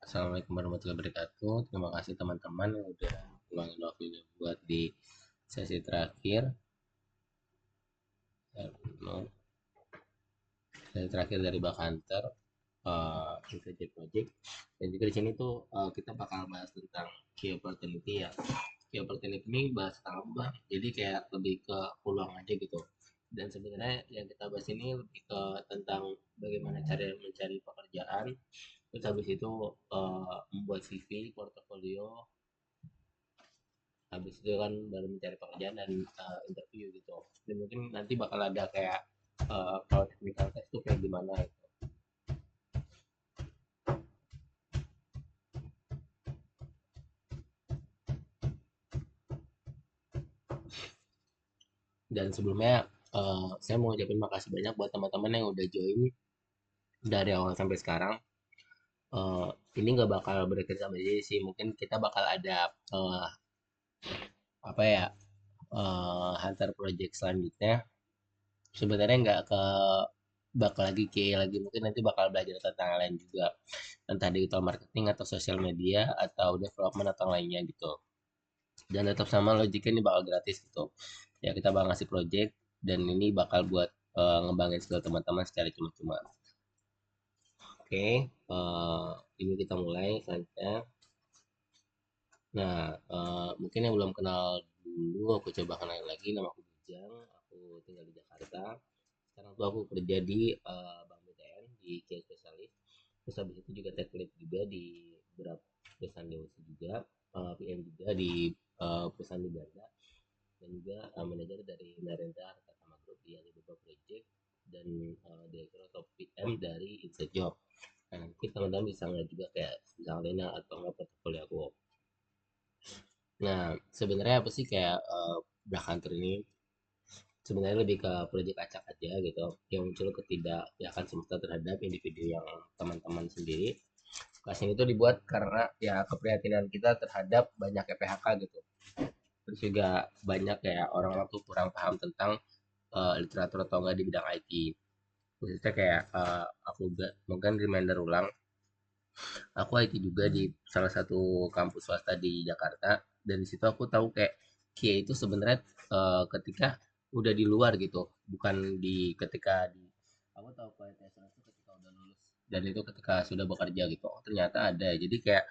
Assalamualaikum warahmatullahi wabarakatuh. Terima kasih teman-teman yang udah luangin waktunya buat di sesi terakhir. No, sesi terakhir dari Bak Hunter, Intelligent Project. Dan juga di sini tuh kita bakal bahas tentang key opportunity ya. Key opportunity ini bahas tentang apa? Jadi kayak lebih ke peluang aja gitu. Dan sebenarnya yang kita bahas ini lebih ke tentang bagaimana cara mencari pekerjaan, terus habis itu membuat CV, portofolio, habis itu kan baru mencari pekerjaan dan interview gitu. Dan mungkin nanti bakal ada kayak kalau technical test tuh kayak gimana gitu. Dan sebelumnya saya mau ucapin makasih banyak buat teman-teman yang udah join dari awal sampai sekarang. Eh, ini nggak bakal berakhir sama aja sih, mungkin kita bakal ada apa ya, hunter project selanjutnya. Sebenarnya nggak ke bakal lagi kayak lagi, mungkin nanti bakal belajar tentang yang lain juga, entah digital marketing atau sosial media atau development atau lainnya gitu. Dan tetap sama logiknya, ini bakal gratis gitu ya, kita bakal ngasih project dan ini bakal buat ngembangin skill teman-teman secara cuma-cuma. Oke, ini kita mulai selanjutnya. Nah, mungkin yang belum kenal dulu, aku coba kenalin lagi. Nama aku Bujang, aku tinggal di Jakarta. Sekarang tuh aku kerja di Bank BTN di Care Specialist. Terus habis itu juga tech lead juga di beberapa perusahaan dewasa juga, PM juga di perusahaan di Belanda, dan juga manajer dari Narendra Hartama Group di Alibaba Project, dan direktur atau PM dari Inside Job. Nah, nanti teman-teman bisa ngeliat juga kayak misalnya lainnya atau nggak portfolio aku. Nah, sebenarnya apa sih kayak Black Hunter ini? Sebenarnya lebih ke proyek acak aja gitu, yang muncul ketidakyakinan semesta terhadap individu yang teman-teman sendiri. Kelas ini tuh dibuat karena ya keprihatinan kita terhadap banyak PHK gitu. Terus juga banyak kayak orang-orang tuh kurang paham tentang literatur atau enggak di bidang IT. Khususnya kayak aku mungkin reminder ulang, aku IT juga di salah satu kampus swasta di Jakarta, dan di situ aku tahu kayak KIA itu sebenarnya ketika udah di luar gitu, bukan di ketika di, aku tahu kualitasnya itu ketika udah lulus dan itu ketika sudah bekerja gitu. Oh, ternyata ada. Jadi kayak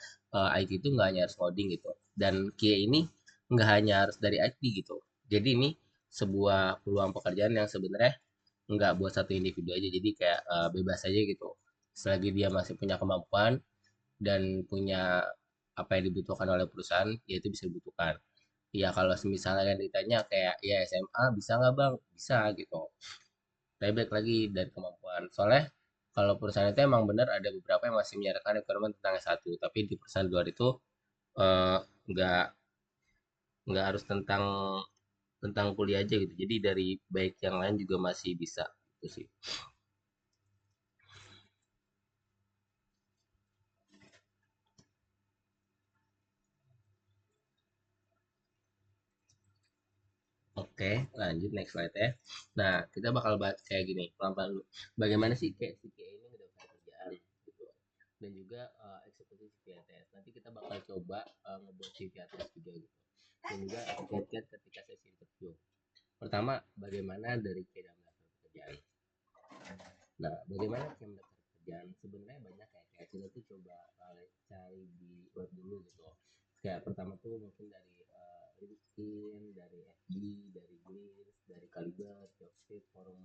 IT itu nggak hanya harus coding gitu, dan KIA ini nggak hanya harus dari IT gitu. Jadi ini sebuah peluang pekerjaan yang sebenarnya nggak buat satu individu aja, jadi kayak bebas aja gitu, selagi dia masih punya kemampuan dan punya apa yang dibutuhkan oleh perusahaan, ya itu bisa dibutuhkan. Ya kalau misalnya yang ditanya kayak ya SMA bisa nggak bang, bisa gitu, tapi balik lagi dari kemampuan. Soalnya kalau perusahaan itu emang benar ada beberapa yang masih menyarankan requirement tentang S1, tapi di perusahaan luar itu eh, nggak nggak harus tentang tentang kuliah aja gitu, jadi dari baik yang lain juga masih bisa gitu sih. Oke, lanjut next slide ya. Nah, kita bakal bahas kayak gini, pelan-pelan dulu. Bagaimana sih kayak si KA ini mendapatkan kerjaan gitu. Dan juga eksekusi CPNS. Nanti kita bakal coba ngebuat CPNS juga gitu. Dan juga kiat-kiat ketika sesi interview. Pertama, bagaimana dari KA mendapatkan pekerjaan. Nah, bagaimana KA mendapatkan pekerjaan? Sebenarnya banyak kayak kita tuh coba cari di web dulu gitu. Kayak pertama tuh mungkin dari LinkedIn, dari FB, dari Glimpse, dari Kaliber, Jobstreet, forum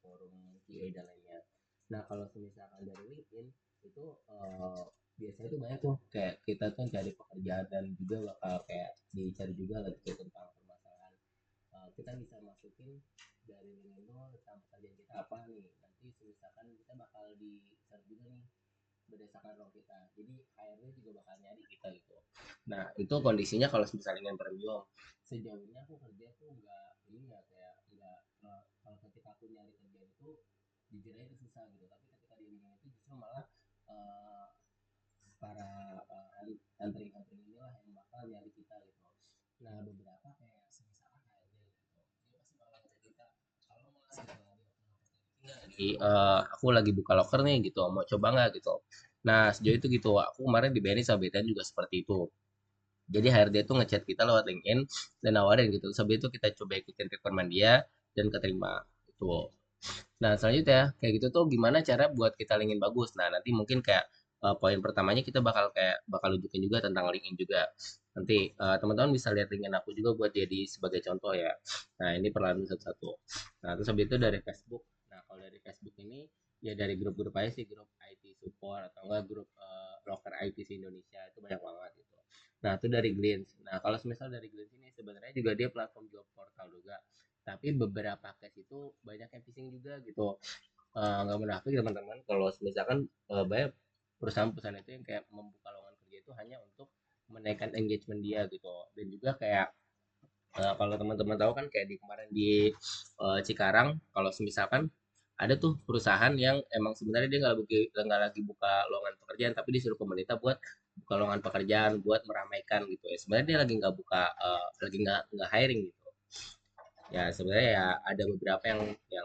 forum QA dan lainnya. Nah, kalau misalkan dari LinkedIn itu biasanya tuh banyak tuh kayak kita tuh cari pekerjaan, dan juga bakal kayak dicari juga lagi tentang permasalahan. Kita bisa masukin dari LinkedIn tuh tentang pekerjaan kita apa nih. Nanti misalkan kita bakal di share juga nih berdasarkan role kita. Jadi HRD juga bakal nyari kita gitu. Nah, itu kondisinya kalau misalnya dengan premium. Sejauh ini aku kerja tuh nggak ini ya, kayak nggak kalau ketika aku nyari kerja itu jujur aja itu susah gitu. Tapi ketika di LinkedIn itu justru malah uh, para antering-antering inilah yang bakal nyari kita gitu. Nah, beberapa kayak misalkan HRD gitu, dia pasti bakal nyari kita kalau mau ngasih di aku lagi buka loker nih gitu, mau coba nggak gitu. Nah, sejauh itu gitu. Aku kemarin di BNI sama BTN juga seperti itu. Jadi HRD itu ngechat kita lewat LinkedIn dan nawarin gitu. Sebelum itu kita coba ikutin requirement dia dan keterima itu. Nah, selanjutnya kayak gitu tuh gimana cara buat kita linkin bagus. Nah, nanti mungkin kayak poin pertamanya kita bakal unjukin juga tentang LinkedIn juga. Nanti teman-teman bisa lihat LinkedIn aku juga buat jadi sebagai contoh ya. Nah, ini perlahan satu-satu. Nah, terus habis itu dari Facebook. Nah, kalau dari Facebook ini ya dari grup-grup aja sih, grup IT support atau enggak grup loker IT di Indonesia itu banyak banget gitu. Nah, itu dari Glints. Nah, kalau misal dari Glints ini sebenarnya juga dia platform job portal juga. Tapi beberapa case itu banyak yang phishing juga gitu. Nggak munafik teman-teman kalau misalkan banyak perusahaan-perusahaan itu yang kayak membuka lowongan kerja itu hanya untuk menaikkan engagement dia gitu. Dan juga kayak kalau teman-teman tahu kan kayak di kemarin di Cikarang kalau misalkan ada tuh perusahaan yang emang sebenarnya dia nggak lagi buka lowongan pekerjaan tapi disuruh pemerintah buat buka lowongan pekerjaan buat meramaikan gitu ya sebenarnya dia lagi nggak buka lagi nggak hiring gitu ya sebenarnya ya ada beberapa yang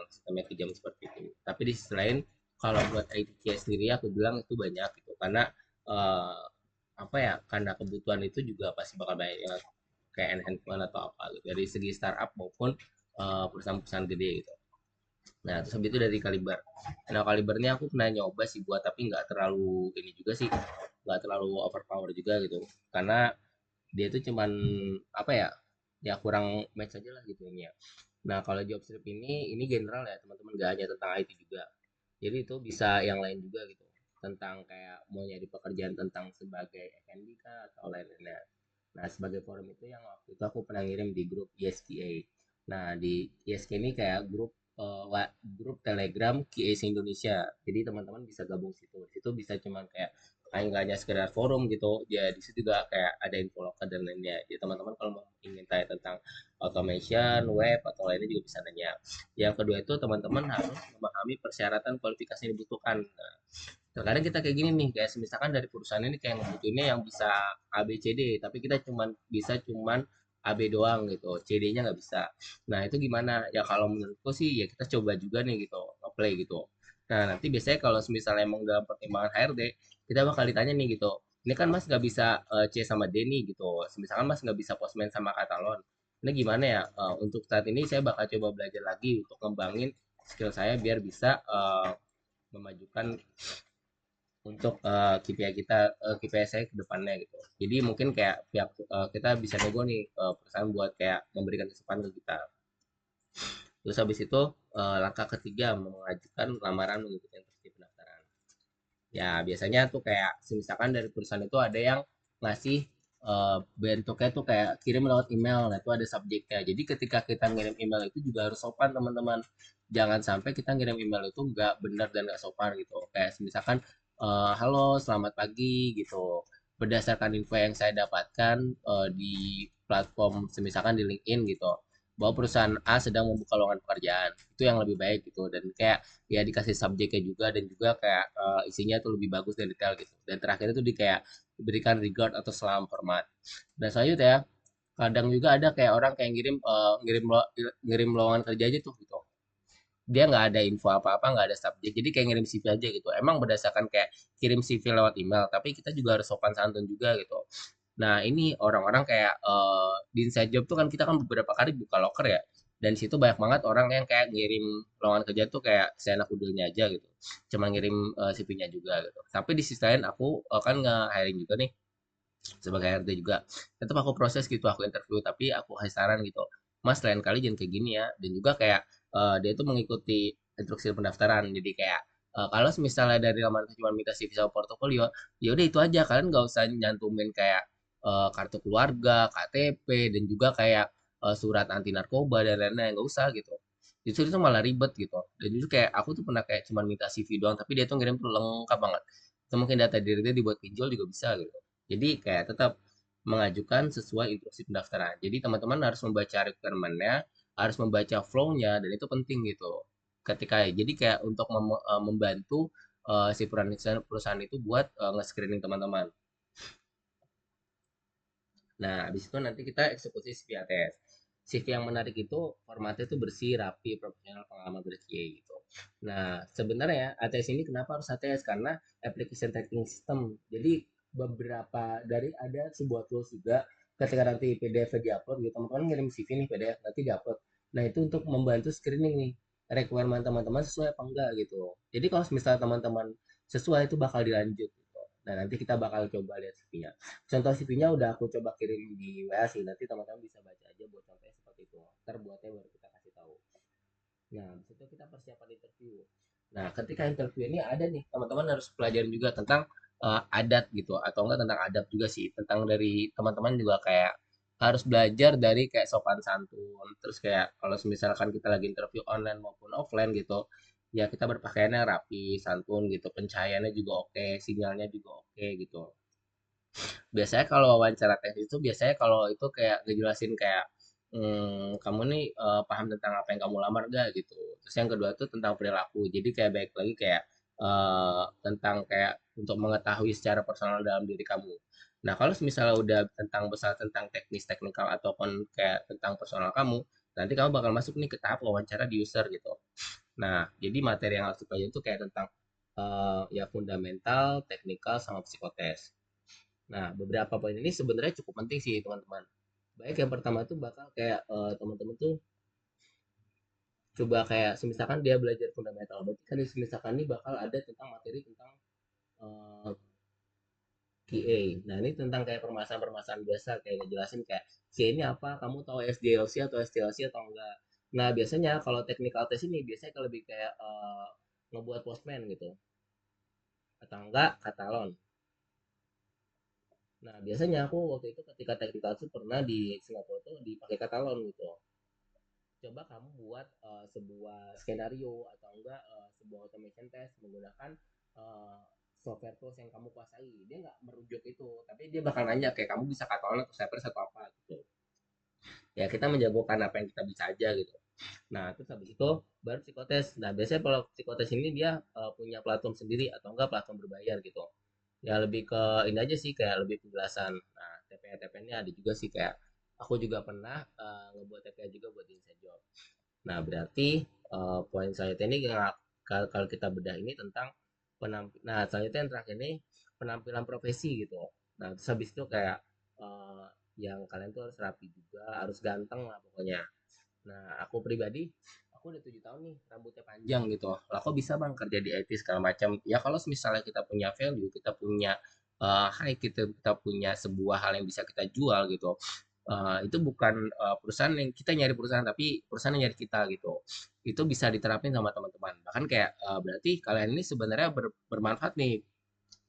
sistemnya kejam seperti itu tapi di sisi lain kalau buat ITK sendiri aku bilang itu banyak gitu karena eh, apa ya karena kebutuhan itu juga pasti bakal banyak yang kayak handphone atau apa gitu dari segi startup maupun perusahaan-perusahaan gede gitu. Nah terus habis itu dari Kaliber. Nah Kalibernya aku pernah nyoba sih buat tapi nggak terlalu ini juga sih nggak terlalu overpower juga gitu karena dia itu cuman apa ya ya kurang match aja lah gitu ini ya. Nah kalau job street ini general ya teman-teman gak hanya tentang IT juga. Jadi itu bisa yang lain juga gitu tentang kayak mau nyari pekerjaan tentang sebagai F&B kah atau lain-lainnya. Nah, sebagai forum itu yang waktu itu aku pernah ngirim di grup ISKA. Nah, di ISKA ini kayak grup Telegram QA Indonesia. Jadi teman-teman bisa gabung situ. Situ bisa cuman kayak nggak hanya sekedar forum gitu. Ya di situ juga kayak ada info lokal dan lainnya. Jadi teman-teman kalau mau ingin tanya tentang automation, web atau lainnya juga bisa nanya. Yang kedua itu teman-teman harus memahami persyaratan kualifikasi yang dibutuhkan. Nah, terkadang kita kayak gini nih kayak misalkan dari perusahaan ini kayak ngebutuhinnya yang bisa A B C D tapi kita cuman A B doang gitu CD-nya nggak bisa nah itu gimana ya kalau menurutku sih ya kita coba juga nih gitu ngeplay gitu nah nanti biasanya kalau misalnya emang dalam pertimbangan HRD kita bakal ditanya nih gitu ini kan mas nggak bisa C sama D nih gitu misalkan mas nggak bisa postman sama katalon ini gimana ya untuk saat ini saya bakal coba belajar lagi untuk ngembangin skill saya biar bisa memajukan untuk KPI kita KPI saya ke depannya gitu. Jadi mungkin kayak pihak kita bisa nego nih perusahaan buat kayak memberikan kesempatan ke kita. Terus habis itu langkah ketiga mengajukan lamaran mengikuti instruksi pendaftaran. Ya biasanya tuh kayak misalkan dari perusahaan itu ada yang ngasih bentuknya tuh kayak kirim lewat email, nah itu ada subjeknya. Jadi ketika kita ngirim email itu juga harus sopan teman-teman. Jangan sampai kita ngirim email itu nggak benar dan nggak sopan gitu. Kayak misalkan halo selamat pagi gitu. Berdasarkan info yang saya dapatkan di platform misalkan di LinkedIn gitu bahwa perusahaan A sedang membuka lowongan pekerjaan itu yang lebih baik gitu dan kayak ya dikasih subjeknya juga dan juga kayak isinya tuh lebih bagus dan detail gitu dan terakhir itu di kayak diberikan regard atau salam hormat dan selanjutnya ya kadang juga ada kayak orang kayak ngirim lowongan kerja aja tuh gitu dia nggak ada info apa-apa nggak ada subjek jadi kayak ngirim CV aja gitu emang berdasarkan kayak kirim CV lewat email tapi kita juga harus sopan santun juga gitu nah ini orang-orang kayak di inside job tuh kan kita kan beberapa kali buka loker ya dan di situ banyak banget orang yang kayak ngirim lowongan kerja tuh kayak seenak udahnya aja gitu cuma ngirim CV-nya juga gitu tapi di sisi lain aku kan nge-hiring juga nih sebagai HRD juga tetap aku proses gitu aku interview tapi aku kasih saran gitu mas lain kali jangan kayak gini ya dan juga kayak dia itu mengikuti instruksi pendaftaran jadi kayak kalau misalnya dari lamaran cuma minta CV sama portofolio ya udah itu aja kalian nggak usah nyantumin kayak kartu keluarga KTP dan juga kayak surat anti narkoba dan lain-lain nggak usah gitu justru itu malah ribet gitu dan justru kayak aku tuh pernah kayak cuma minta CV doang tapi dia tuh ngirim tuh lengkap banget atau mungkin data diri dia dibuat pinjol juga bisa gitu jadi kayak tetap mengajukan sesuai instruksi pendaftaran. Jadi teman-teman harus membaca requirement-nya, harus membaca flow-nya dan itu penting gitu. Ketika jadi kayak untuk membantu si perusahaan itu buat nge-screening teman-teman. Nah, habis itu nanti kita eksekusi CV ATS. CV yang menarik itu formatnya itu bersih, rapi, profesional, pengalaman berkiai gitu. Nah, sebenarnya ATS ini kenapa harus ATS? Karena application tracking system. Jadi beberapa dari ada sebuah tools juga ketika nanti PDF di-upload gitu, teman-teman ngirim CV nih PDF nanti di-upload. Nah, itu untuk membantu screening nih requirement teman-teman sesuai apa enggak gitu. Jadi kalau misalnya teman-teman sesuai itu bakal dilanjut gitu. Nah, nanti kita bakal coba lihat CV-nya. Contoh CV-nya udah aku coba kirim di WA sih. Nanti teman-teman bisa baca aja buat contohnya seperti itu. Ntar buatnya baru kita kasih tahu. Nah, habis itu kita persiapan interview. Nah, ketika interview ini ada nih, teman-teman harus pelajarin juga tentang adat gitu, atau enggak tentang adab juga sih, tentang dari teman-teman juga kayak harus belajar dari kayak sopan santun, terus kayak kalau misalkan kita lagi interview online maupun offline gitu, ya kita berpakaiannya rapi, santun gitu, pencahayaannya juga oke, sinyalnya juga oke gitu. Biasanya kalau wawancara tes itu biasanya kalau itu kayak ngejelasin kayak kamu nih paham tentang apa yang kamu lamar gak gitu. Terus yang kedua tuh tentang perilaku. Jadi kayak baik lagi kayak tentang kayak untuk mengetahui secara personal dalam diri kamu. Nah, kalau misalnya udah tentang besar tentang teknis teknikal ataupun kayak tentang personal kamu, nanti kamu bakal masuk nih ke tahap wawancara di user gitu. Nah, jadi materi yang harus dipelajari itu kayak tentang ya fundamental, teknikal, sama psikotes. Nah, beberapa poin ini sebenarnya cukup penting sih, teman-teman. Baik, yang pertama tuh bakal kayak teman-teman tuh coba kayak semisalkan dia belajar fundamental, berarti kan semisalkan ini bakal ada tentang materi tentang eh, QA. Nah, ini tentang kayak permasalahan-permasalahan biasa kayak ngejelasin kayak QA ini apa, kamu tahu SDLC atau STLC atau enggak. Nah, biasanya kalau technical test ini biasanya lebih kayak ngebuat postman gitu atau enggak katalon. Nah, biasanya aku waktu itu ketika technical itu pernah di Singapura tuh dipakai katalon gitu. Coba kamu buat sebuah skenario atau enggak sebuah automation test menggunakan uh, software tools yang kamu kuasai. Dia nggak merujuk itu, tapi dia bakal nanya kayak kamu bisa katalog atau Cypress atau apa gitu. Ya kita menjagokan apa yang kita bisa aja gitu. Nah terus habis itu baru psikotes. Nah biasanya kalau psikotes ini dia punya platform sendiri atau enggak platform berbayar gitu. Ya lebih ke ini aja sih kayak lebih penjelasan. Nah TPA ini ada juga sih kayak aku juga pernah ngebuat TPA juga buat inside job. Nah, berarti poin selanjutnya ini kalau kita bedah ini tentang nah, selanjutnya yang terakhir ini penampilan profesi gitu. Nah, terus habis itu kayak eh, yang kalian tuh harus rapi juga, harus ganteng lah pokoknya. Nah, aku pribadi, aku udah 7 tahun nih rambutnya panjang gitu. Lah kok bisa bang kerja di IT segala macam? Ya kalau misalnya kita punya value, kita punya high, kita punya sebuah hal yang bisa kita jual gitu. Itu bukan perusahaan yang kita nyari perusahaan, tapi perusahaan yang nyari kita gitu. Itu bisa diterapin sama teman-teman. Bahkan kayak berarti kalian ini sebenarnya bermanfaat nih,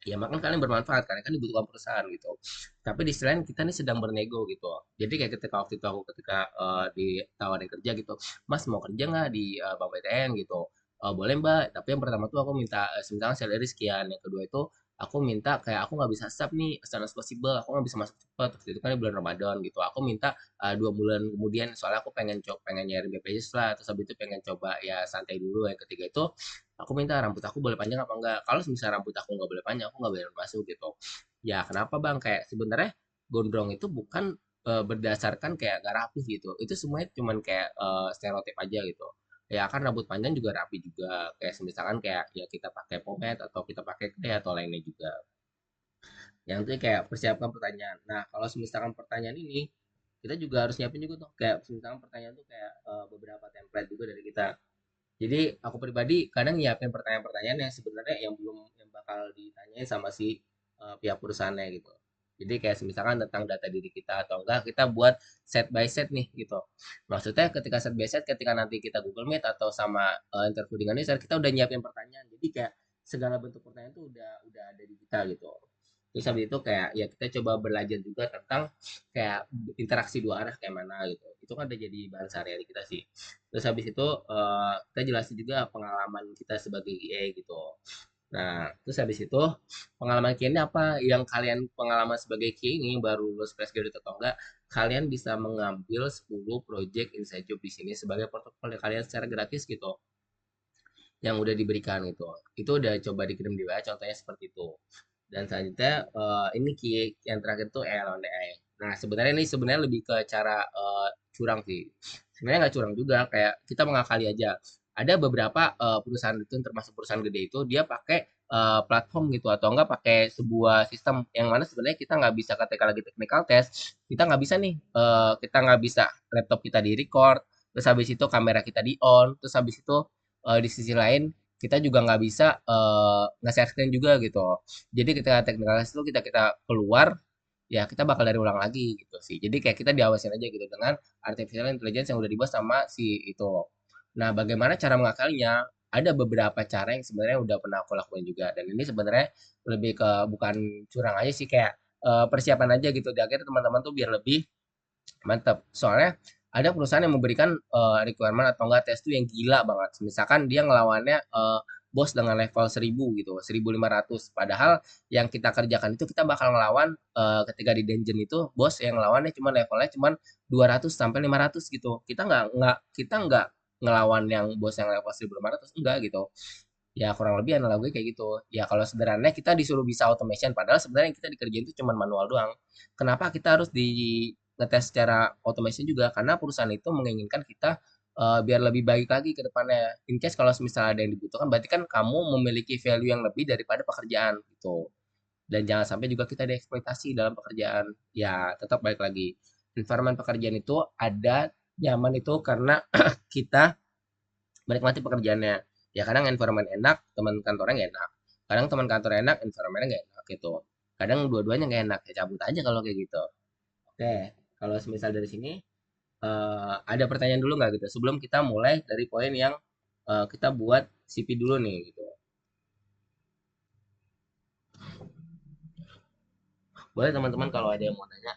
ya makan kalian bermanfaat karena kan dibutuhkan perusahaan gitu. Tapi di sisi lain kita nih sedang bernego gitu. Jadi kayak ketika waktu itu aku ketika ditawarin kerja gitu, Mas mau kerja nggak di Bank BTN gitu? Boleh Mbak, tapi yang pertama tuh aku minta misalnya salary sekian. Yang kedua itu aku minta kayak aku nggak bisa sub nih as soon as possible, aku nggak bisa masuk cepat. Waktu itu kan di bulan Ramadan gitu. Aku minta 2 bulan kemudian soalnya aku pengen nyari BPJS lah, terus habis itu pengen coba ya santai dulu. Yang ketiga itu aku minta rambut aku boleh panjang apa enggak. Kalau misalnya rambut aku nggak boleh panjang, aku nggak boleh masuk gitu. Ya kenapa bang? Kayak sebenarnya gondrong itu bukan berdasarkan kayak gak rapi gitu. Itu semuanya cuman kayak stereotip aja gitu. Ya kan rambut panjang juga rapi juga. Kayak misalkan kayak ya kita pakai pomade atau kita pakai clay atau lainnya juga. Yang itu kayak persiapkan pertanyaan. Nah kalau misalkan pertanyaan ini kita juga harus nyiapin juga tuh kayak misalkan pertanyaan tuh kayak beberapa template juga dari kita. Jadi aku pribadi kadang nyiapin pertanyaan-pertanyaan yang sebenarnya yang belum yang bakal ditanyain sama si pihak perusahaannya gitu. Jadi kayak misalkan tentang data diri kita atau enggak kita buat set by set nih gitu. Maksudnya ketika set by set ketika nanti kita Google Meet atau sama interview dengan user kita udah nyiapin pertanyaan. Jadi kayak segala bentuk pertanyaan tuh udah ada di kita gitu. Terus habis itu kayak ya kita coba belajar juga tentang kayak interaksi dua arah kayak mana gitu. Itu kan udah jadi bahan sehari-hari kita sih. Terus habis itu kita jelasin juga pengalaman kita sebagai GA gitu. Nah, terus habis itu pengalaman QA ini apa yang kalian pengalaman sebagai QA ini baru lulus fresh graduate atau enggak, kalian bisa mengambil 10 project inside job di sini sebagai portofolio kalian secara gratis gitu yang udah diberikan gitu. Itu udah coba dikirim di WA contohnya seperti itu. Dan selanjutnya ini key yang terakhir tuh AI. Nah, sebenarnya ini sebenarnya lebih ke cara curang sih. Sebenarnya nggak curang juga, kayak kita mengakali aja. ada beberapa perusahaan itu termasuk perusahaan gede itu dia pakai platform gitu atau enggak pakai sebuah sistem yang mana sebenarnya kita nggak bisa ketika lagi technical test kita nggak bisa nih kita nggak bisa laptop kita di record terus habis itu kamera kita di on terus habis itu di sisi lain kita juga nggak bisa nge-share screen juga gitu jadi ketika technical test itu kita kita keluar ya kita bakal dari ulang lagi gitu sih jadi kayak kita diawasin aja gitu dengan artificial intelligence yang udah dibahas sama si itu. Nah, bagaimana cara mengakalinya? Ada beberapa cara yang sebenarnya udah pernah aku lakuin juga dan ini sebenarnya lebih ke bukan curang aja sih kayak persiapan aja gitu. Di akhir teman-teman tuh biar lebih mantap. Soalnya ada perusahaan yang memberikan requirement atau enggak tes tuh yang gila banget. Misalkan dia ngelawannya bos dengan level 1000 gitu, 1500. Padahal yang kita kerjakan itu kita bakal ngelawan ketika di dungeon itu bos yang ngelawannya cuma levelnya cuma 200 sampai 500 gitu. Kita nggak ngelawan yang bos yang level 1500 enggak gitu. Ya kurang lebih analogi kayak gitu. Ya kalau sederhananya kita disuruh bisa automation padahal sebenarnya yang kita dikerjain itu cuma manual doang. Kenapa kita harus di ngetes secara automation juga? Karena perusahaan itu menginginkan kita biar lebih baik lagi ke depannya. In case kalau misalnya ada yang dibutuhkan berarti kan kamu memiliki value yang lebih daripada pekerjaan gitu. Dan jangan sampai juga kita dieksploitasi dalam pekerjaan. Ya tetap balik lagi. Environment pekerjaan itu ada nyaman itu karena kita menikmati pekerjaannya. Ya kadang environment enak, teman kantornya nggak enak. Kadang teman kantor enak, environmentnya nggak enak gitu. Kadang dua-duanya nggak enak, ya cabut aja kalau kayak gitu. Oke, kalau semisal dari sini ada pertanyaan dulu nggak gitu? Sebelum kita mulai dari poin yang kita buat CV dulu nih gitu. Boleh teman-teman kalau ada yang mau nanya.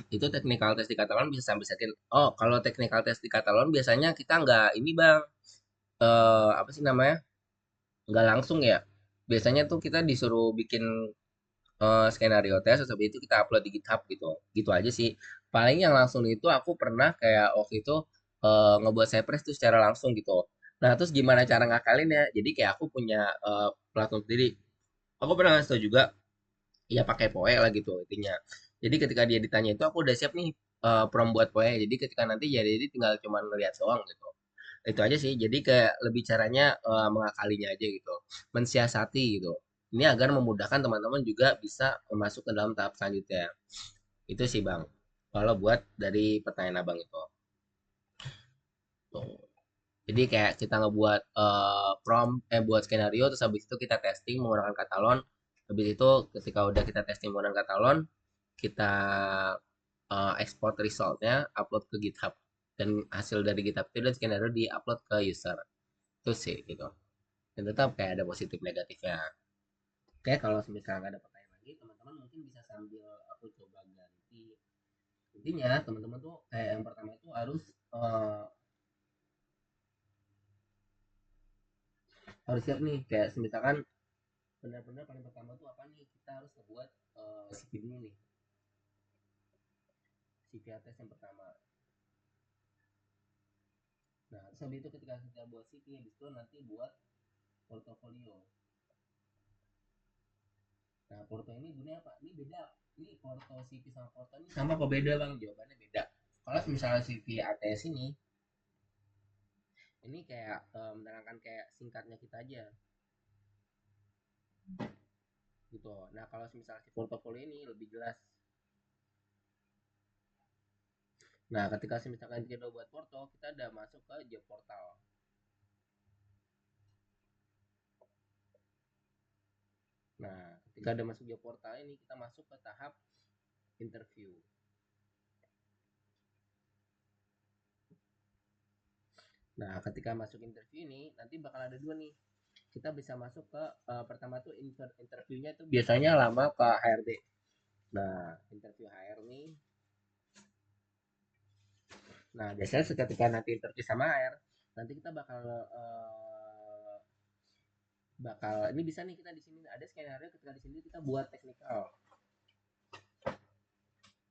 Itu technical test di Catalan bisa sampai sekian. Oh, kalau technical test di Catalan biasanya kita nggak ini bang, apa sih namanya? Nggak langsung ya. Biasanya tuh kita disuruh bikin skenario tes terus habis itu kita upload di GitHub gitu gitu aja sih paling yang langsung itu aku pernah kayak waktu itu ngebuat Cypress tuh secara langsung gitu nah terus gimana cara ngakalin ya jadi kayak aku punya platform sendiri aku pernah ngasih tau juga ya pakai Poe lah gitu intinya jadi ketika dia ditanya itu aku udah siap nih prompt buat Poe jadi ketika nanti ya jadi tinggal cuma ngeliat doang gitu itu aja sih jadi kayak lebih caranya mengakalinya aja gitu mensiasati gitu ini agar memudahkan teman-teman juga bisa masuk ke dalam tahap selanjutnya itu sih bang kalau buat dari pertanyaan abang itu tuh. Jadi kayak kita ngebuat prompt buat skenario terus habis itu kita testing menggunakan katalon habis itu ketika udah kita testing menggunakan katalon kita export resultnya upload ke GitHub dan hasil dari GitHub itu dan skenario di upload ke user itu sih gitu dan tetap kayak ada positif negatifnya oke kalau misalnya nggak ada pertanyaan lagi teman-teman mungkin bisa sambil aku coba ganti intinya teman-teman tuh kayak yang pertama itu eh, harus siap nih kayak misalkan benar-benar paling pertama tuh apa nih kita harus membuat CV dulu nih CV tes yang pertama nah terus habis itu ketika kita buat CV habis itu nanti buat portofolio nah porto ini gunanya apa ini beda ini porto CV sama porto ini sama kok beda bang jawabannya beda kalau misalnya CV ATS ini kayak menerangkan kayak singkatnya kita aja gitu. Nah kalau misalnya si portofolio ini lebih jelas. Nah ketika misalkan kita buat porto, kita udah masuk ke job portal. Nah ketika udah masuk job portal ini kita masuk ke tahap interview. Nah ketika masuk interview ini nanti bakal ada dua nih. Kita bisa masuk ke pertama tuh interviewnya itu biasanya lama ke HRD. Nah interview HR nih. Nah biasanya ketika nanti interview sama HR, nanti kita bakal ini bisa nih kita di sini ada skenario ketika di sini kita buat technical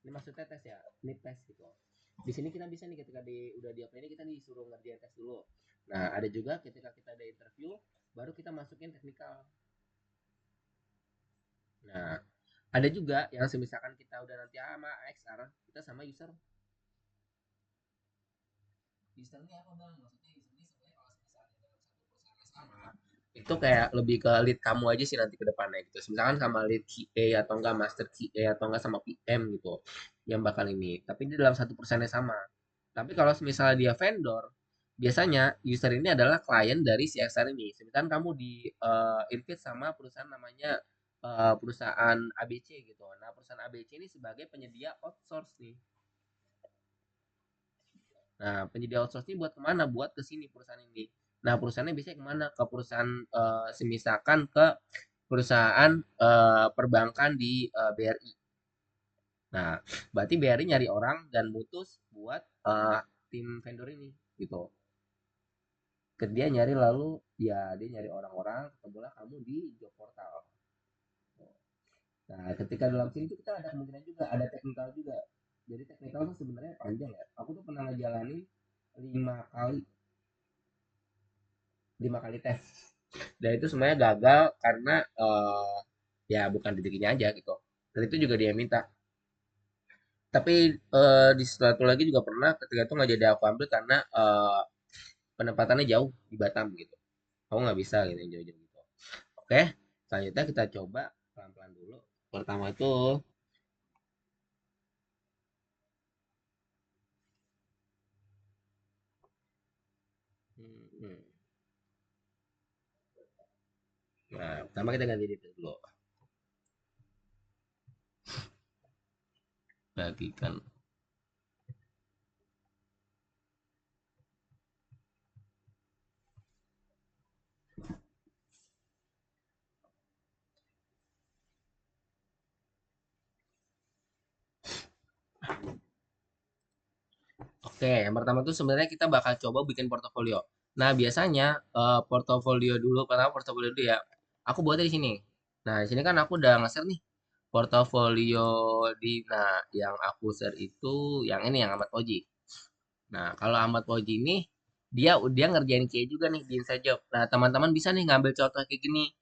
ini maksudnya tes ya ini tes gitu di sini kita bisa nih ketika udah di apply ini kita disuruh ngerjain tes dulu nah ada juga ketika kita ada interview baru kita masukin teknikal. Nah, ada juga yang semisalkan kita udah nanti sama XR, kita sama user. User ini apa bang? Maksudnya user ini sebenarnya kalau misalnya dalam satu perusahaan yang sama, itu kayak lebih ke lead kamu aja sih nanti ke depannya gitu. Misalkan sama lead QA atau enggak master QA atau enggak sama PM gitu yang bakal ini. Tapi di dalam satu perusahaan yang sama. Tapi kalau misalnya dia vendor, biasanya user ini adalah klien dari si XR ini. Misalkan kamu di invite sama perusahaan namanya perusahaan ABC gitu. Nah, perusahaan ABC ini sebagai penyedia outsource nih. Nah, penyedia outsource ini buat kemana? Buat ke sini perusahaan ini. Nah, perusahaannya biasanya kemana? Ke perusahaan semisalkan ke perusahaan perbankan di BRI. Nah, berarti BRI nyari orang dan mutus buat tim vendor ini gitu. Ke dia nyari lalu ya dia nyari orang-orang, ketemulah kamu di job portal. Nah, ketika dalam sini tuh kita ada kemungkinan juga ada teknikal juga. Jadi teknikal tuh sebenarnya panjang ya. Aku tuh pernah ngejalanin 5 kali 5 kali tes. Dan itu semuanya gagal karena ya bukan rezekinya aja gitu. Dan itu juga dia minta. Tapi di satu lagi juga pernah ketika itu nggak jadi aku ambil karena penempatannya jauh di Batam gitu. Aku nggak bisa gitu yang jauh-jauh gitu. Oke, selanjutnya kita coba pelan-pelan dulu. Pertama itu hmm, nah, pertama kita ganti detail dulu. Bagikan. Oke, yang pertama tuh sebenarnya kita bakal coba bikin portofolio. Nah, biasanya portofolio dulu, pertama portofolio dulu ya. Aku buatnya di sini. Nah, di sini kan aku udah nge-share nih portofolio nah yang aku share itu yang ini yang Ahmad Fauji. Nah, kalau Ahmad Fauji ini dia ngerjain QA juga nih di Inside Job. Nah, teman-teman bisa nih ngambil contoh kayak gini.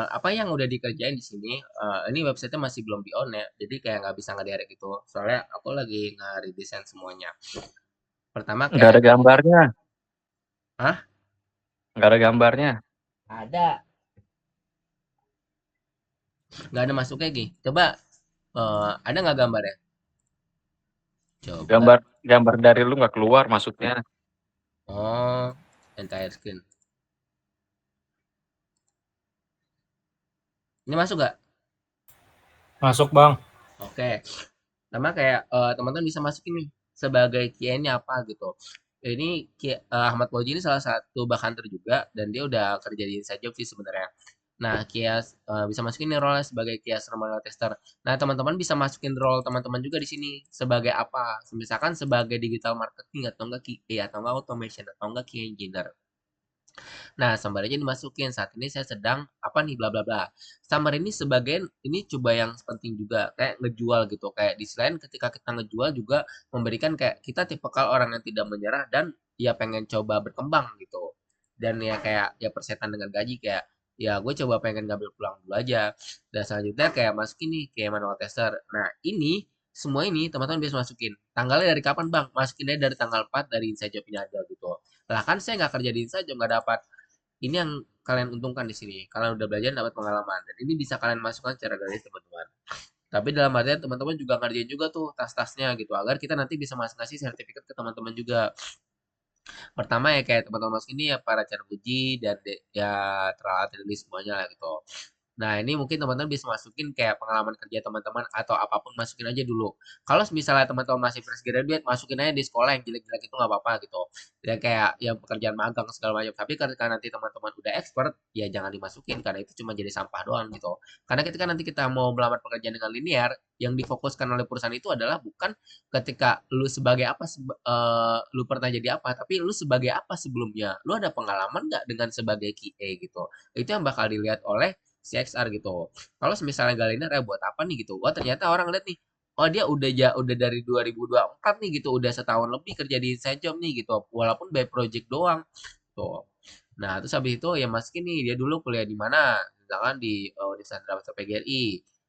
Apa yang udah dikerjain di sini? Ini websitenya masih belum di on ya, jadi kayak nggak bisa ngedirect gitu. Soalnya aku lagi nge-redesign semuanya. Pertama Nggak ada kayak gambarnya, Hah? nggak ada gambarnya. Ada. Nggak ada masuknya, Gi. Coba, ada nggak gambarnya? Coba. Gambar gambar dari lu nggak keluar maksudnya. Oh, entire screen. Ini masuk nggak? Masuk bang. Oke. Sama kayak teman-teman bisa masukin nih sebagai QA-nya apa gitu. Ini Ahmad Fauzi ini salah satu bug hunter juga dan dia udah kerja di Inside Job sih sebenarnya. Nah, Kias bisa masukin nih role sebagai Kias Normal Tester. Nah, teman-teman bisa masukin role teman-teman juga di sini sebagai apa? Misalkan sebagai digital marketing atau enggak QA atau enggak automation atau enggak QA engineer. Nah, summary dimasukin. Saat ini saya sedang apa nih bla bla bla. Summary ini sebagian ini coba yang penting juga kayak ngejual gitu. Kayak di selain ketika kita ngejual juga memberikan kayak kita tipikal orang yang tidak menyerah dan ya pengen coba berkembang gitu. Dan ya kayak ya persetan dengan gaji kayak ya gue coba pengen ngambil pulang dulu aja. Dan selanjutnya kayak masukin nih kayak manual tester. Nah, ini semua ini teman-teman bisa masukin. Tanggalnya dari kapan bang? Masukin aja dari tanggal 4 dari inside job ini aja gitu. Lah kan saya nggak kerja di inside job nggak dapat ini yang kalian untungkan di sini. Kalian udah belajar dapat pengalaman dan ini bisa kalian masukkan secara gratis teman-teman. Tapi dalam artian teman-teman juga ngerjain juga tuh tas-tasnya gitu agar kita nanti bisa ngasih sertifikat ke teman-teman juga. Pertama ya kayak teman-teman masuk ini ya para cara uji dan ya telah rilis semuanya lah gitu. Nah, ini mungkin teman-teman bisa masukin kayak pengalaman kerja teman-teman atau apapun masukin aja dulu. Kalau misalnya teman-teman masih fresh graduate, masukin aja di sekolah yang jelek-jelek itu nggak apa-apa gitu. Ya kayak yang pekerjaan magang segala macam. Tapi ketika nanti teman-teman udah expert, ya jangan dimasukin karena itu cuma jadi sampah doang gitu. Karena ketika nanti kita mau melamar pekerjaan dengan linear, yang difokuskan oleh perusahaan itu adalah bukan ketika lu sebagai apa, lu pernah jadi apa, tapi lu sebagai apa sebelumnya. Lu ada pengalaman nggak dengan sebagai QA gitu. Itu yang bakal dilihat oleh CXR gitu. Kalau misalnya Galiner ya buat apa nih gitu. Wah, ternyata orang lihat nih, oh dia udah dari 2024 nih gitu, udah setahun lebih kerja di Inside Job nih gitu. Walaupun by project doang. Tuh. Nah, terus habis itu ya masukin nih dia dulu kuliah di mana, misalkan di Universitas Drama PGRI.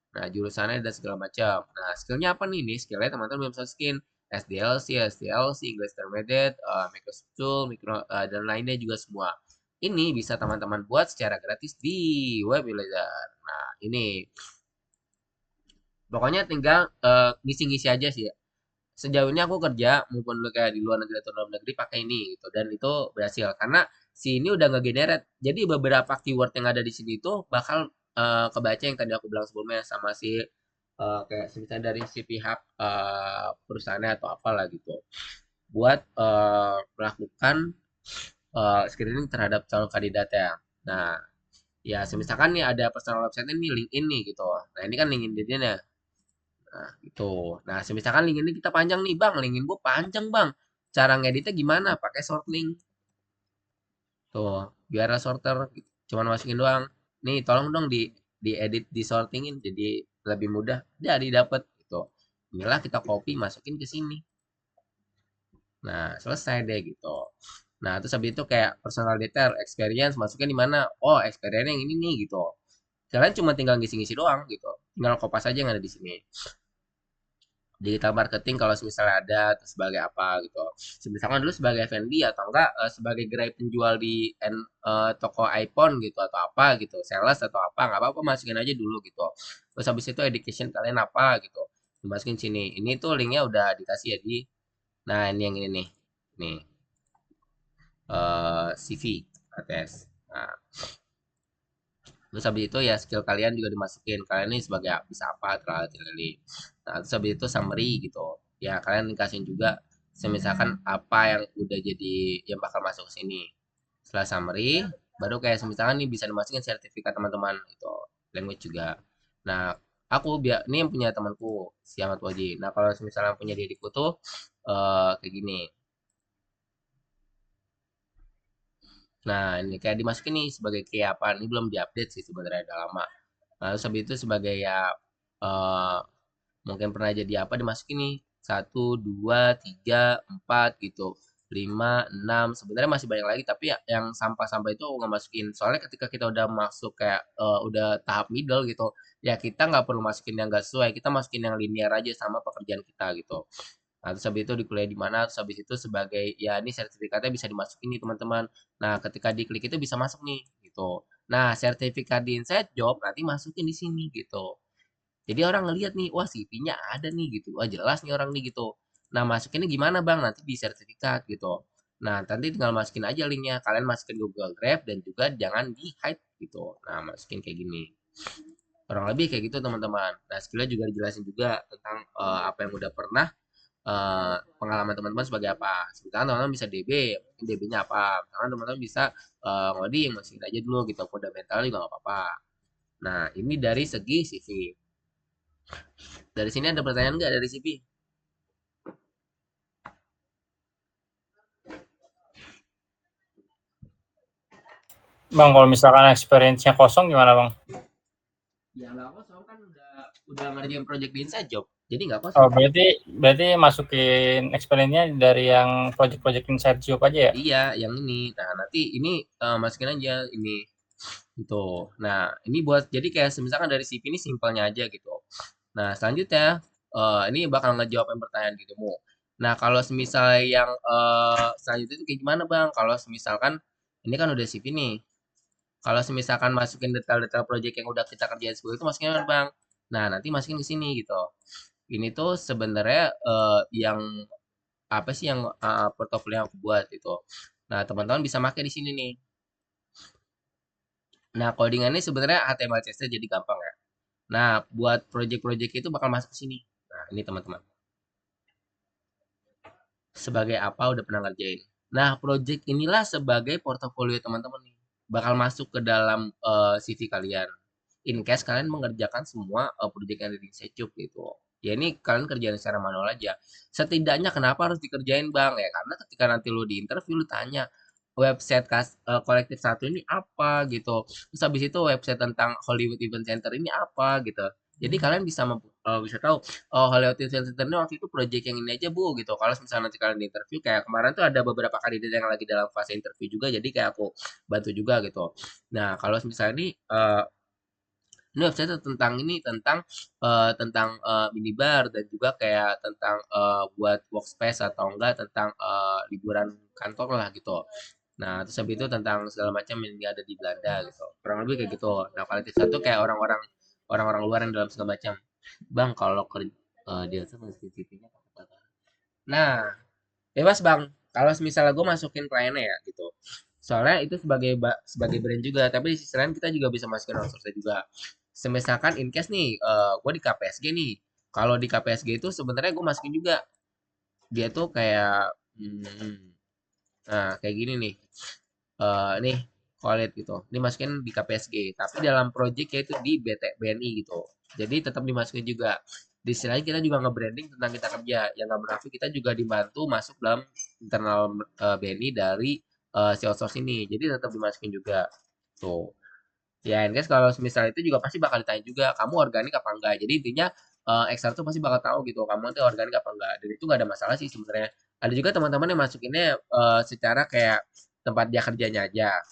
Nah, jurusannya dan segala macam. Nah, skillnya apa nih? Nih skillnya teman-teman bisa masukin SDLC, SDLC, English Intermediate, Microsoft Tool, dan lainnya juga semua. Ini bisa teman-teman buat secara gratis di web Belajar. Nah, ini pokoknya tinggal ngisi-ngisi aja sih ya. Sejauh ini aku kerja maupun lu kayak di luar negeri atau dalam negeri pakai ini gitu dan itu berhasil karena si ini udah nge-generate. Jadi beberapa keyword yang ada di sini itu bakal kebaca yang tadi aku bilang sebelumnya sama si kayak misalnya dari si pihak perusahaannya atau apalah gitu buat melakukan screening terhadap calon kandidatnya. Nah, ya misalkan nih ada personal website ini LinkedIn nih gitu. Nah, ini kan LinkedIn-nya. Nah, gitu. Nah, misalkan link ini kita panjang nih, Bang. Link gue panjang, Bang. Cara ngeditnya gimana? Pakai short link. Tuh, biar sorter cuman masukin doang. Nih, tolong dong di edit, di sortingin jadi lebih mudah. Jadi dapat gitu. Inilah kita copy masukin ke sini. Nah, selesai deh gitu. Nah, terus habis itu kayak personal detail, experience masukin di mana? Oh, experience yang ini nih gitu. Kalian cuma tinggal ngisi-ngisi doang gitu. Tinggal kopas aja yang ada di sini. Digital marketing kalau misalnya ada atau sebagai apa gitu. Misalkan dulu sebagai F&B atau enggak sebagai gerai penjual di toko iPhone gitu atau apa gitu, sales atau apa, nggak apa-apa masukin aja dulu gitu. Terus habis itu education kalian apa gitu, dimasukin sini. Ini tuh linknya udah dikasih ya di, nah ini yang ini nih, nih CV ATS. Nah, terus habis itu ya skill kalian juga dimasukin. Kalian ini sebagai bisa apa, terlalu. Nah, terus habis itu summary gitu. Ya, kalian dikasih juga semisalkan apa yang udah jadi yang bakal masuk ke sini. Setelah summary, baru kayak semisalkan nih bisa dimasukin sertifikat teman-teman gitu. Language juga. Nah, aku biar ini yang punya temanku si Ahmad Waji. Nah, kalau misalnya punya diriku tuh kayak gini. Nah, ini kayak dimasukin nih sebagai kayak apa? Ini belum diupdate sih sebenarnya udah lama. Lalu habis itu sebagai ya eh, mungkin pernah jadi apa dimasukin nih satu dua tiga empat gitu lima enam sebenarnya masih banyak lagi tapi ya, yang sampah-sampah itu aku nggak masukin soalnya ketika kita udah masuk kayak udah tahap middle gitu ya kita nggak perlu masukin yang nggak sesuai kita masukin yang linear aja sama pekerjaan kita gitu. Nah, terus habis itu di kuliah di mana, terus habis itu sebagai ya ini sertifikatnya bisa dimasukin nih teman-teman. Nah, ketika diklik itu bisa masuk nih gitu. Nah, sertifikat di Inside Job nanti masukin di sini gitu. Jadi orang ngelihat nih, wah CV-nya ada nih gitu. Wah jelas nih orang nih gitu. Nah masukinnya gimana bang? Nanti di sertifikat gitu. Nah nanti tinggal masukin aja linknya. Kalian masukin Google Drive dan juga jangan di hide gitu. Nah masukin kayak gini. Kurang lebih kayak gitu teman-teman. Nah skillnya juga dijelasin juga tentang apa yang udah pernah pengalaman teman-teman sebagai apa. Misalkan teman-teman bisa DB, mungkin DB-nya apa. Misalkan teman-teman bisa ngoding, masukin aja dulu gitu. Fundamental juga nggak apa-apa. Nah ini dari segi CV. Dari sini ada pertanyaan nggak dari CV? Bang, kalau misalkan experience-nya kosong gimana, Bang? Ya nggak kosong kan udah ngerjain project di Inside Job. Jadi nggak Oh, kosong. berarti masukin experience-nya dari yang project-project inside job aja ya? Iya, yang ini. Nah, nanti ini masukin aja ini gitu. Nah, ini buat jadi kayak misalkan dari CV ini simpelnya aja gitu. Nah, selanjutnya ini bakal ngejawab yang pertanyaan gitu mu. Nah, kalau semisal yang selanjutnya itu kayak gimana, Bang? Kalau misalkan ini kan udah CV nih. Kalau misalkan masukin detail-detail project yang udah kita kerjain sebelum itu masukin mana, Bang? Nah, nanti masukin ke sini gitu. Ini tuh sebenarnya yang apa sih yang portofolio yang aku buat gitu. Nah, teman-teman bisa pakai di sini nih. Nah, codingannya sebenarnya HTML CSS jadi gampang ya. Nah, buat project-project itu bakal masuk ke sini. Nah, ini teman-teman. Sebagai apa udah pernah ngerjain. Nah, project inilah sebagai portofolio teman-teman nih. Bakal masuk ke dalam CV kalian. In case kalian mengerjakan semua project yang ada di Secup gitu. Ya ini kalian kerjain secara manual aja. Setidaknya kenapa harus dikerjain bang? Ya karena ketika nanti lu di interview lu tanya website kolektif satu ini apa gitu. Terus habis itu website tentang Hollywood Event Center ini apa gitu. Jadi kalian bisa tahu, oh Hollywood Design Center ini waktu itu project yang ini aja Bu gitu. Kalau misalnya nanti kalian di interview kayak kemarin tuh ada beberapa kandidat yang lagi dalam fase interview juga, jadi kayak aku bantu juga gitu. Nah kalau misalnya ini website tentang minibar dan juga kayak tentang buat workspace atau enggak tentang liburan kantor lah gitu. Nah, terus habis itu tentang segala macam yang ada di Belanda gitu. Kurang lebih kayak gitu. Nah, kualitas satu kayak orang-orang luar yang dalam segala macam. Bang, kalau kerja dia tuh masukin CV-nya kata-kata. Nah, bebas Bang. Kalau misalnya gue masukin kliennya ya gitu. Soalnya itu sebagai brand juga, tapi di sisi lain kita juga bisa masukin outsource juga. Semisalkan in case nih, gue di KPSG nih. Kalau di KPSG itu sebenarnya gue masukin juga. Dia tuh kayak, nah kayak gini nih. Nih Khalid gitu. Dimasukin di KPSG, tapi dalam project itu di BNI gitu. Jadi tetap dimasukin juga. Di sisi lain kita juga nge-branding tentang kita kerja. Yang nggak munafik kita juga dibantu masuk dalam internal BNI dari si outsource ini. Jadi tetap dimasukin juga. Tuh. Ya, guys kalau misal itu juga pasti bakal ditanya juga, kamu organik apa enggak. Jadi intinya HR tuh pasti bakal tahu gitu, kamu tuh organik apa enggak. Dan itu nggak ada masalah sih sebenarnya. Ada juga teman-teman yang masukinnya secara kayak tempat dia kerjanya aja.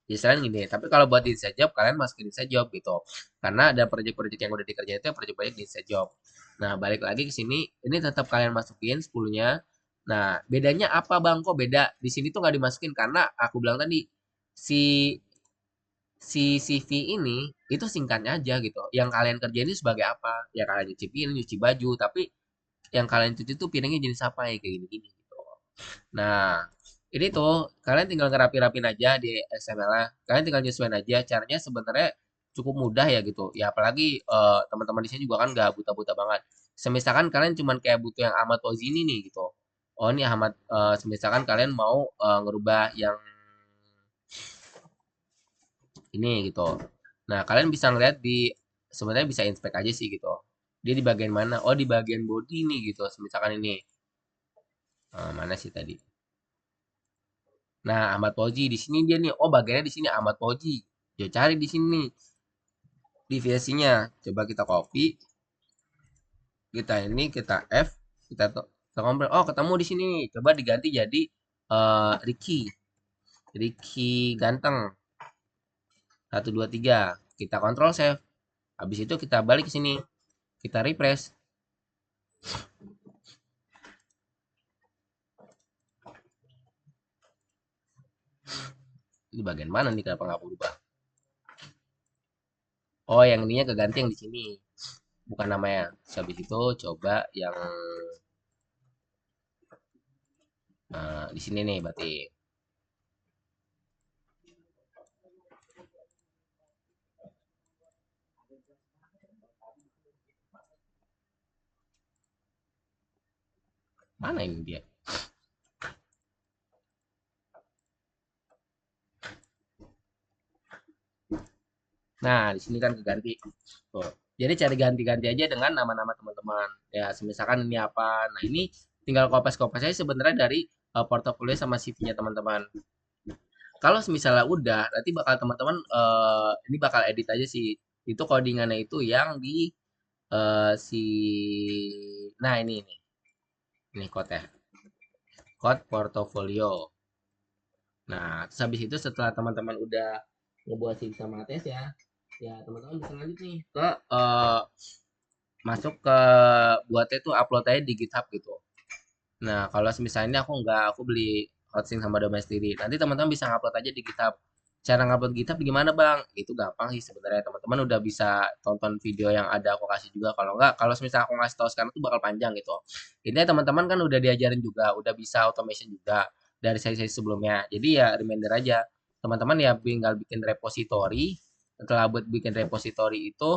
Misalnya gini, tapi kalau buat di inside job, kalian masukin inside job gitu. Karena ada proyek-proyek yang udah dikerjain itu proyek-proyek di inside job. Nah, balik lagi ke sini, ini tetap kalian masukin 10-nya. Nah, bedanya apa Bang? Kok beda? Di sini tuh nggak dimasukin karena aku bilang tadi si si CV ini itu singkatnya aja gitu. Yang kalian kerjain ini sebagai apa? Ya kalian nyuci piring, nyuci baju, tapi yang kalian cuci tuh piringnya jenis apa ya kayak gini-gini gitu. Nah, ini tuh kalian tinggal ngerapi-rapin aja di XML-nya. Kalian tinggal nyesuaiin aja. Caranya sebenarnya cukup mudah ya gitu. Ya apalagi teman-teman di sini juga kan nggak buta-buta banget. Semisalkan kalian cuman kayak butuh yang Ahmad Fauzini nih gitu. Oh ini Ahmad, semisalkan kalian mau ngerubah yang ini gitu. Nah kalian bisa ngeliat sebenarnya bisa inspect aja sih gitu. Dia di bagian mana? Oh di bagian body nih gitu. Misalkan ini. Mana sih tadi? Nah, Ahmad Fauzi di sini dia nih. Oh, bagiannya di sini Ahmad Fauzi. Dia cari di sini deviasinya. Coba kita copy, kita F, kita compare. Oh, ketemu di sini. Coba diganti jadi Ricky. Ricky ganteng. 1 2 3. Kita kontrol save. Habis itu kita balik ke sini. Kita refresh. Di bagian mana nih kenapa nggak berubah? Oh, yang ininya keganti yang di sini. Bukan namanya. Habis itu coba yang di sini nih berarti. Mana ini dia? Nah, di sini kan keganti. Tuh. Jadi cari ganti-ganti aja dengan nama-nama teman-teman. Ya, misalkan ini apa. Nah, ini tinggal kopas-kopas aja sebenarnya dari portofolio sama CV-nya teman-teman. Kalau misalnya udah, nanti bakal teman-teman ini bakal edit aja sih. Itu codingannya itu yang di si nah ini nih. Ini code ya. Code portofolio. Nah, terus habis itu setelah teman-teman udah ngebuat CV sama tes ya, ya teman-teman bisa lanjut nih ke masuk ke buatnya tuh upload aja di GitHub gitu. Nah, kalau misalnya aku nggak, aku beli hosting sama domain sendiri. Nanti teman-teman bisa ngupload aja di GitHub. Cara ngupload GitHub gimana Bang? Itu gampang sih sebenarnya. Teman-teman udah bisa tonton video yang ada aku kasih juga. Kalau nggak, kalau misalnya aku ngasih tahu sekarang tuh bakal panjang gitu. Ini teman-teman kan udah diajarin juga, udah bisa automation juga dari sesi sebelumnya. Jadi ya reminder aja. Teman-teman ya tinggal bikin repository. Setelah buat bikin repository itu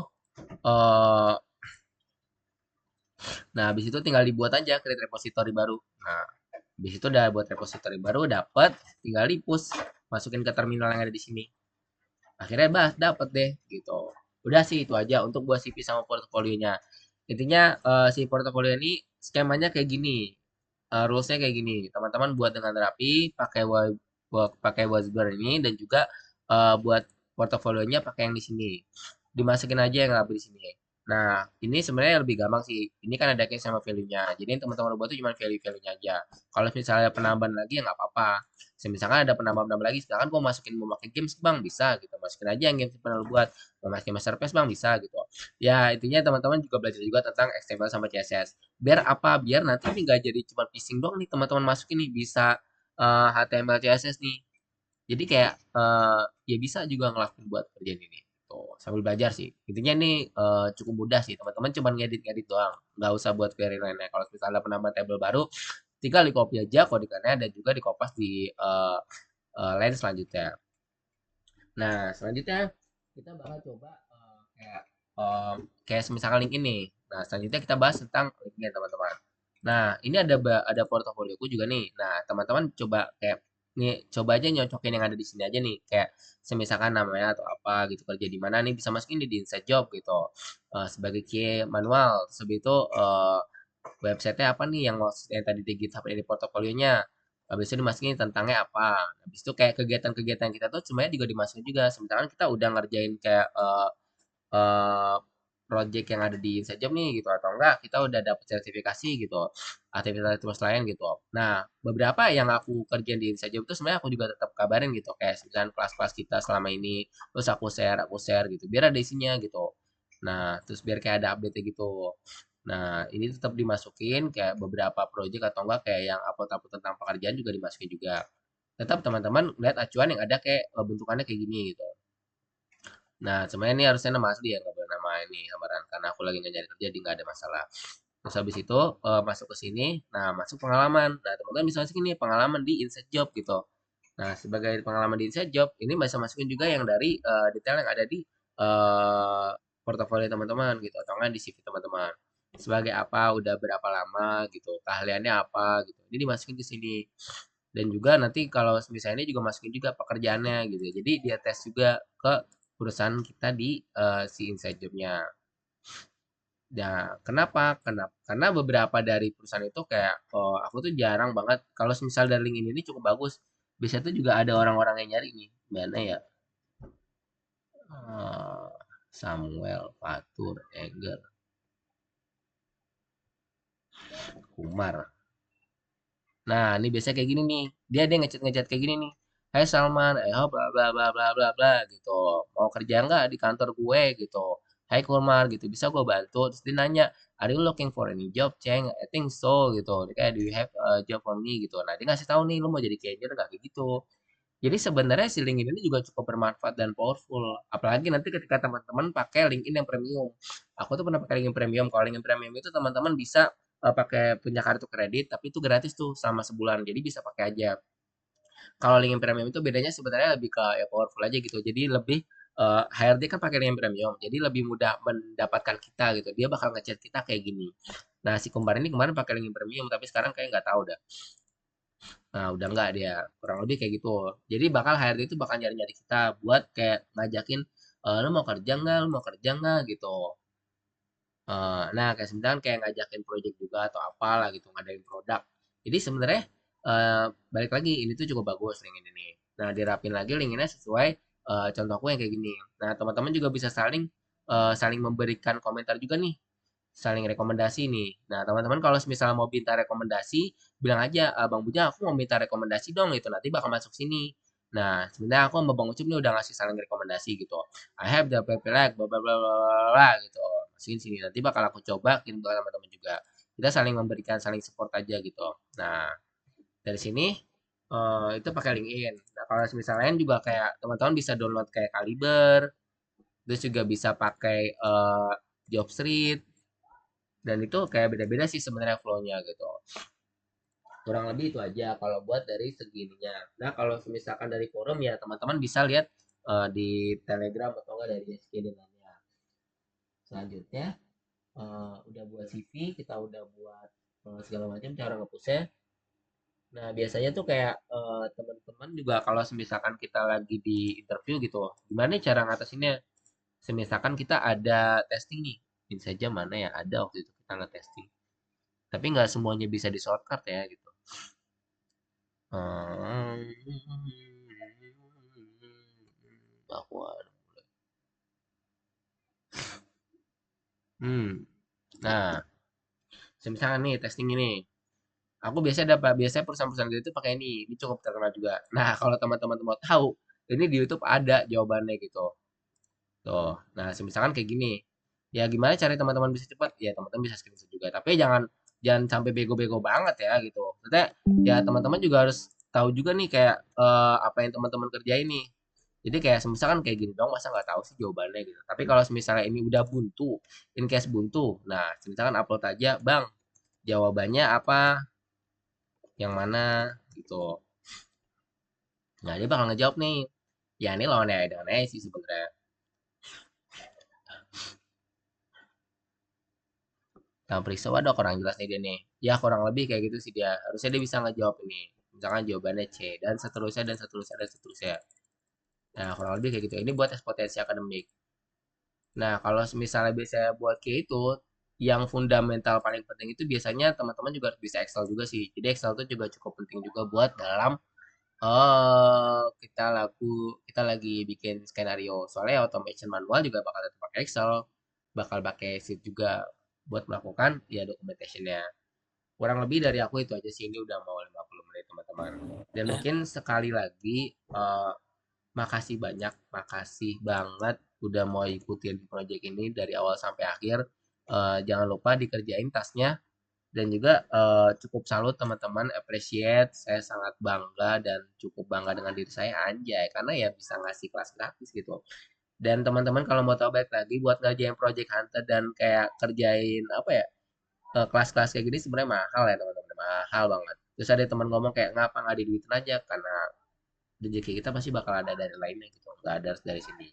eh nah, habis itu tinggal dibuat aja create repository baru. Nah, habis itu udah buat repository baru, dapat, tinggal di push, masukin ke terminal yang ada di sini. Akhirnya dapat deh gitu. Udah sih itu aja untuk buat CV sama portofolionya. Intinya si portofolio ini skemanya kayak gini. Rulesnya kayak gini. Teman-teman buat dengan rapi, pakai Wazbar ini dan juga buat portofolionya pakai yang di sini. Dimasukin aja yang rapi di sini. Nah, ini sebenarnya lebih gampang sih. Ini kan ada case sama value-nya. Jadi yang teman-teman buat itu cuma value-value-nya aja. Kalau misalnya penambahan lagi ya nggak apa-apa. Misalkan ada penambahan-penambahan lagi, misalkan mau pakai games bang bisa gitu. Masukin aja yang games pernah lu buat. Mau masukin masterpiece bang bisa gitu. Ya intinya teman-teman juga belajar juga tentang HTML sama CSS. Biar apa? Biar nanti ini nggak jadi cuma phishing doang nih teman-teman masukin nih bisa HTML CSS nih. Jadi kayak ya bisa juga ngelakuin buat kerjaan ini. Tuh, sambil belajar sih. Intinya nih cukup mudah sih. Teman-teman cuma ngedit-ngedit doang. Nggak usah buat query lainnya. Kalau misalnya ada penambahan table baru, tinggal di copy aja codingannya dan juga di kopas di line selanjutnya. Nah, selanjutnya kita bakal coba kayak misalkan link ini. Nah, selanjutnya kita bahas tentang linknya teman-teman. Nah, ini ada portofolioku juga nih. Nah, teman-teman coba kayak nih coba aja nyocokin yang ada di sini aja nih kayak semisalkan namanya atau apa gitu kerja di mana nih bisa masukin di inside job gitu. Sebagai key manual. Sebab itu website-nya apa nih yang tadi di GitHub ini portofolionya. Habis itu dimasukin tentangnya apa. Habis itu kayak kegiatan-kegiatan kita tuh sebenarnya juga dimasukin juga. Sementara kita udah ngerjain kayak eh, project yang ada di Inside Job nih gitu atau enggak kita udah dapet sertifikasi gitu aktivitas lain gitu. Nah beberapa yang aku kerjain di Inside Job itu sebenarnya aku juga tetap kabarin gitu kayak misalkan kelas-kelas kita selama ini terus aku share gitu biar ada isinya gitu. Nah terus biar kayak ada update gitu. Nah ini tetap dimasukin kayak beberapa project atau enggak kayak yang upload-upload tentang pekerjaan juga dimasukin juga. Tetap teman-teman lihat acuan yang ada kayak bentukannya kayak gini gitu. Nah, sebenarnya ini harusnya nama asli ya, nggak boleh nama ini samaran karena aku lagi nggak nyari kerja, jadi nggak ada masalah. Terus habis itu masuk ke sini, nah masuk pengalaman. Nah, teman-teman bisa masukin nih pengalaman di Inside Job gitu. Nah, sebagai pengalaman di Inside Job, ini bisa masukin juga yang dari detail yang ada di eh, portofolio teman-teman gitu, atau enggak di CV teman-teman. Sebagai apa, udah berapa lama gitu, keahliannya apa gitu. Ini dimasukin ke sini. Dan juga nanti kalau misalnya ini juga masukin juga pekerjaannya gitu. Jadi dia tes juga ke perusahaan kita di si inside job-nya. Nah, kenapa? Karena beberapa dari perusahaan itu kayak aku tuh jarang banget kalau misal dari link ini cukup bagus. Biasanya tuh juga ada orang-orang yang nyari nih. Mana ya? Eh, Samuel, Fatur, Eger, Umar. Nah, ini biasanya kayak gini nih. Dia ngechat-ngechat kayak gini nih. Hai Salman, bla bla bla bla bla bla gitu. Mau kerja nggak di kantor gue gitu. Hai Kumar gitu, bisa gue bantu? Terus dia nanya, are you looking for any job, Ceng? I think so gitu. Dia kayak, do you have a job for me gitu. Nah, dia ngasih tahu nih, lu mau jadi career nggak kayak gitu. Jadi sebenarnya si LinkedIn ini juga cukup bermanfaat dan powerful. Apalagi nanti ketika teman-teman pakai LinkedIn yang premium. Aku tuh pernah pakai LinkedIn premium. Kalau LinkedIn premium itu teman-teman bisa pakai punya kartu kredit, tapi itu gratis tuh selama sebulan. Jadi bisa pakai aja. Kalau LinkedIn premium itu bedanya sebenarnya lebih ke ya powerful aja gitu. Jadi lebih HRD kan pakai LinkedIn premium. Jadi lebih mudah mendapatkan kita gitu. Dia bakal ngechat kita kayak gini. Nah si kembar ini kemarin pakai LinkedIn premium, tapi sekarang kayak nggak tahu dah. Nah, udah enggak dia. Kurang lebih kayak gitu. Jadi bakal HRD itu bakal nyari-nyari kita buat kayak ngajakin, lu mau kerja nggak? Lu mau kerja nggak? Gitu. Nah, kayak sebenarnya kayak ngajakin project juga atau apalah gitu, ngadain produk. Jadi sebenarnya balik lagi ini tuh cukup bagus link ini. Nah, dirapin lagi link ini sesuai contohku yang kayak gini. Nah, teman-teman juga bisa saling saling memberikan komentar juga nih saling rekomendasi nih. Nah, teman-teman kalau misalnya mau minta rekomendasi, bilang aja, Bang Bujang, aku mau minta rekomendasi dong gitu. Nanti bakal masuk sini. Nah, sebenarnya aku sama Bang Ucup nih udah ngasih saling rekomendasi gitu. I have the paper like bla bla bla bla bla bla gitu. Masukin sini. Nanti bakal aku coba kirim ke teman-teman juga. Kita saling memberikan, saling support aja gitu. Nah, dari sini itu pakai LinkedIn. Nah, kalau misalnya lain juga kayak teman-teman bisa download kayak Kaliber, terus juga bisa pakai Jobstreet, dan itu kayak beda-beda sih sebenarnya flow-nya gitu. Kurang lebih itu aja kalau buat dari segininya. Nah, kalau misalkan dari forum ya teman-teman bisa lihat di Telegram atau enggak dari SK dan lainnya. Selanjutnya udah buat CV, kita udah buat segala macam cara nge-pushnya. Nah, biasanya tuh kayak teman-teman juga kalau misalkan kita lagi di interview gitu, gimana nih cara ngatasinnya? Misalkan kita ada testing nih, ini saja mana ya ada waktu itu kita nge-testing. Tapi nggak semuanya bisa di shortcut ya gitu. Bahwa Nah, misalkan nih testing ini, aku biasanya perusahaan-perusahaan gitu tuh pakai ini cukup terkenal juga. Nah, kalau teman-teman mau tahu, ini di YouTube ada jawabannya gitu. Tuh. Nah, misalkan kayak gini. Ya gimana cari teman-teman bisa cepat? Ya teman-teman bisa screenshot juga. Tapi jangan jangan sampai bego-bego banget ya gitu. Maksudnya ya teman-teman juga harus tahu juga nih kayak apa yang teman-teman kerjain nih. Jadi kayak misalkan kayak gini dong, masa nggak tahu sih jawabannya gitu. Tapi kalau misalnya ini udah buntu, in case buntu, nah misalkan upload aja, bang, jawabannya apa, yang mana gitu. Nah dia bakal ngejawab nih. Ya ini lawan AI dengan AI sih sebenarnya. Nah, periksa waduh kurang jelas nih dia nih. Ya kurang lebih kayak gitu sih dia. Harusnya dia bisa ngejawab ini. Misalkan jawabannya C dan seterusnya dan seterusnya dan seterusnya. Nah, kurang lebih kayak gitu. Ini buat tes potensi akademik. Nah, kalau misalnya biasanya buat kayak itu, yang fundamental paling penting itu biasanya teman-teman juga harus bisa Excel juga sih. Jadi Excel itu juga cukup penting juga buat dalam kita lagi bikin skenario. Soalnya automation manual juga bakal tetap pakai Excel, bakal pakai sheet juga buat melakukan ya documentationnya. Kurang lebih dari aku itu aja sih, ini udah mau 50 menit teman-teman. Dan mungkin sekali lagi makasih banyak, makasih banget udah mau ikutin project ini dari awal sampai akhir. Jangan lupa dikerjain tasnya dan juga cukup salut teman-teman, appreciate, saya sangat bangga dan cukup bangga dengan diri saya anjay karena ya bisa ngasih kelas gratis gitu. Dan teman-teman kalau mau tahu baik lagi buat ngerjain project hunter dan kayak kerjain apa ya, kelas-kelas kayak gini sebenarnya mahal ya teman-teman, mahal banget. Terus ada teman ngomong kayak ngapa nggak diduitin aja karena rezeki kita pasti bakal ada dari lainnya gitu, nggak ada harus dari sini.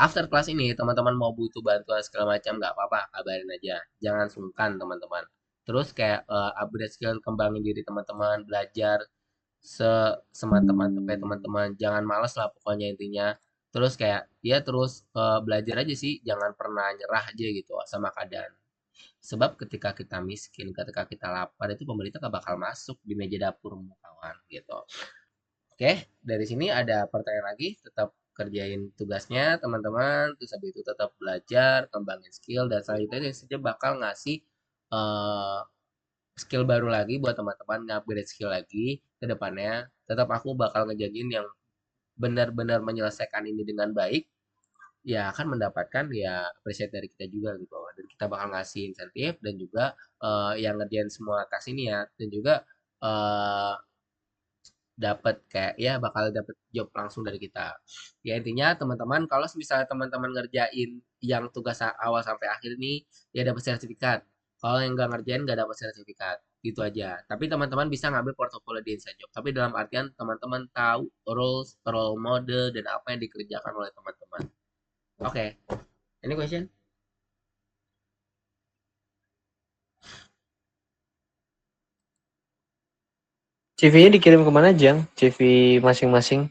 After kelas ini teman-teman mau butuh bantuan segala macam nggak apa-apa, kabarin aja, jangan sungkan teman-teman. Terus kayak upgrade skill, kembangin diri teman-teman, belajar se semantap-mantap ya teman-teman, jangan males lah pokoknya intinya. Terus kayak ya terus belajar aja sih, jangan pernah nyerah aja gitu sama keadaan. Sebab ketika kita miskin, ketika kita lapar itu pemerintah gak bakal masuk di meja dapurmu kawan gitu. Oke, dari sini ada pertanyaan lagi, tetap kerjain tugasnya teman-teman, terus habis itu tetap belajar, kembangin skill dan selanjutnya ini saja bakal ngasih eh, skill baru lagi buat teman-teman, upgrade skill lagi ke depannya. Tetap aku bakal ngejanjiin yang benar-benar menyelesaikan ini dengan baik ya akan mendapatkan ya appreciate dari kita juga gitu dan kita bakal ngasih insentif dan juga yang ngerjain semua task ini ya dan juga eh dapat kayak ya bakal dapat job langsung dari kita ya intinya teman-teman kalau misalnya teman-teman ngerjain yang tugas awal sampai akhir ini ya dapat sertifikat kalau yang nggak ngerjain nggak dapat sertifikat gitu aja tapi teman-teman bisa ngambil portofolio di Inside Job tapi dalam artian teman-teman tahu roles role model dan apa yang dikerjakan oleh teman-teman. Oke, any question? CV-nya dikirim kemana, Jang? CV masing-masing?